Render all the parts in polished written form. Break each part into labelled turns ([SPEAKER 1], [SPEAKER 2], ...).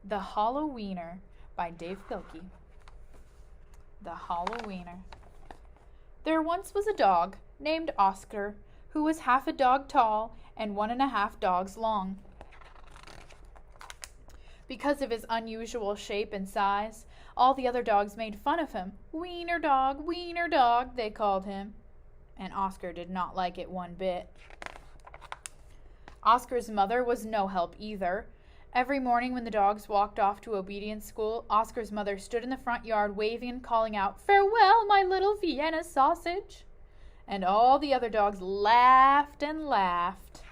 [SPEAKER 1] The Hallo Weiner by Dave Pilkey. The Hallo Weiner. There once was a dog named Oscar who was half a dog tall and 1.5 dogs long. Because of his unusual shape and size, all the other dogs made fun of him. Wiener dog, they called him. And Oscar did not like it one bit. Oscar's mother was no help either. Every morning when the dogs walked off to obedience school, Oscar's mother stood in the front yard waving and calling out, "Farewell, my little Vienna sausage!" And all the other dogs laughed and laughed.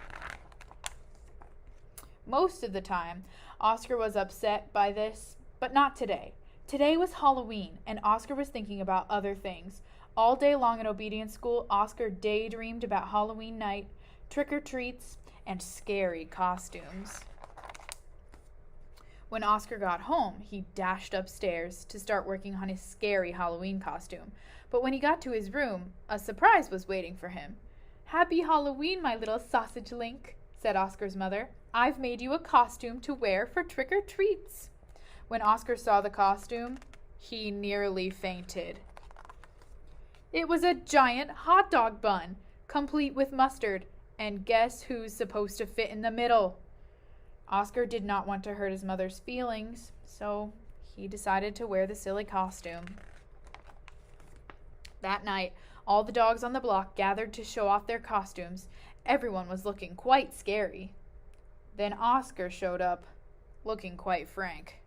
[SPEAKER 1] Most of the time, Oscar was upset by this, but not today. Today was Halloween, and Oscar was thinking about other things. All day long at obedience school, Oscar daydreamed about Halloween night, trick-or-treats, and scary costumes. When Oscar got home, he dashed upstairs to start working on his scary Halloween costume. But when he got to his room, a surprise was waiting for him. "Happy Halloween, my little sausage link," said Oscar's mother. "I've made you a costume to wear for trick-or-treats." When Oscar saw the costume, he nearly fainted. It was a giant hot dog bun, complete with mustard, and guess who's supposed to fit in the middle? Oscar did not want to hurt his mother's feelings, so he decided to wear the silly costume. That night, all the dogs on the block gathered to show off their costumes. Everyone was looking quite scary. Then Oscar showed up, looking quite frank.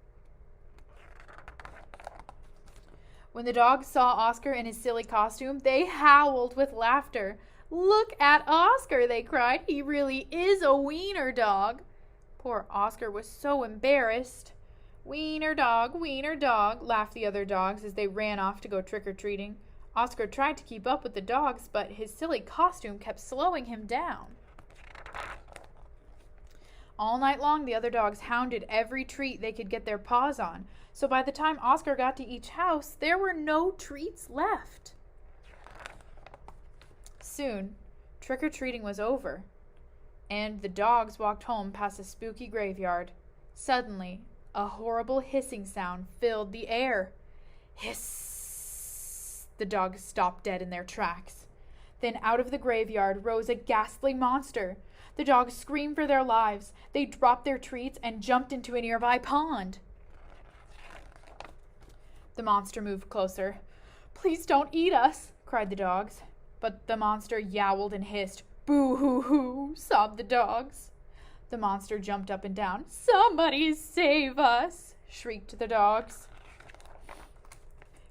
[SPEAKER 1] When the dogs saw Oscar in his silly costume, they howled with laughter. "Look at Oscar," they cried. "He really is a wiener dog." Poor Oscar was so embarrassed. Wiener dog," laughed the other dogs as they ran off to go trick-or-treating. Oscar tried to keep up with the dogs, but his silly costume kept slowing him down. All night long, the other dogs hounded every treat they could get their paws on, so by the time Oscar got to each house, there were no treats left. Soon, trick-or-treating was over, and the dogs walked home past a spooky graveyard. Suddenly, a horrible hissing sound filled the air. Hiss! The dogs stopped dead in their tracks. Then out of the graveyard rose a ghastly monster. The dogs screamed for their lives. They dropped their treats and jumped into a nearby pond. The monster moved closer. "Please don't eat us," cried the dogs. But the monster yowled and hissed. "Boo-hoo-hoo," sobbed the dogs. The monster jumped up and down. "Somebody save us," shrieked the dogs.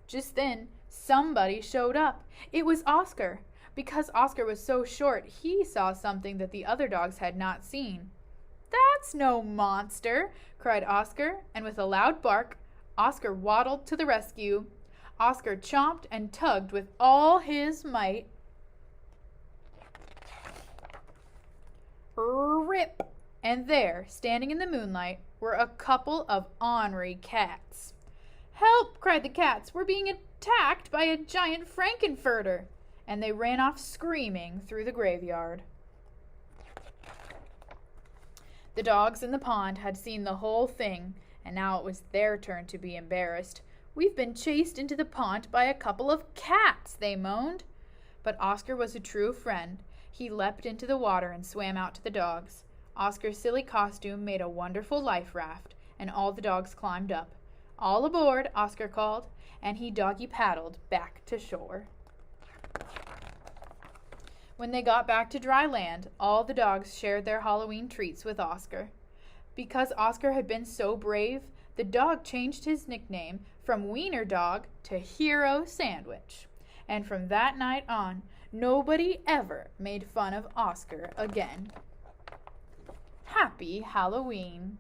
[SPEAKER 1] Just then, somebody showed up. It was Oscar. Because Oscar was so short, he saw something that the other dogs had not seen. "That's no monster," cried Oscar, and with a loud bark, Oscar waddled to the rescue. Oscar chomped and tugged with all his might. Rip! And there, standing in the moonlight, were a couple of ornery cats. "Help!" cried the cats. "We're being attacked by a giant Frankenfurter!" And they ran off screaming through the graveyard. The dogs in the pond had seen the whole thing, and now it was their turn to be embarrassed. "We've been chased into the pond by a couple of cats," they moaned. But Oscar was a true friend. He leapt into the water and swam out to the dogs. Oscar's silly costume made a wonderful life raft, and all the dogs climbed up. "All aboard," Oscar called, and he doggy-paddled back to shore. When they got back to dry land, all the dogs shared their Halloween treats with Oscar. Because Oscar had been so brave, the dog changed his nickname from Wiener Dog to Hero Sandwich. And from that night on, nobody ever made fun of Oscar again. Happy Halloween!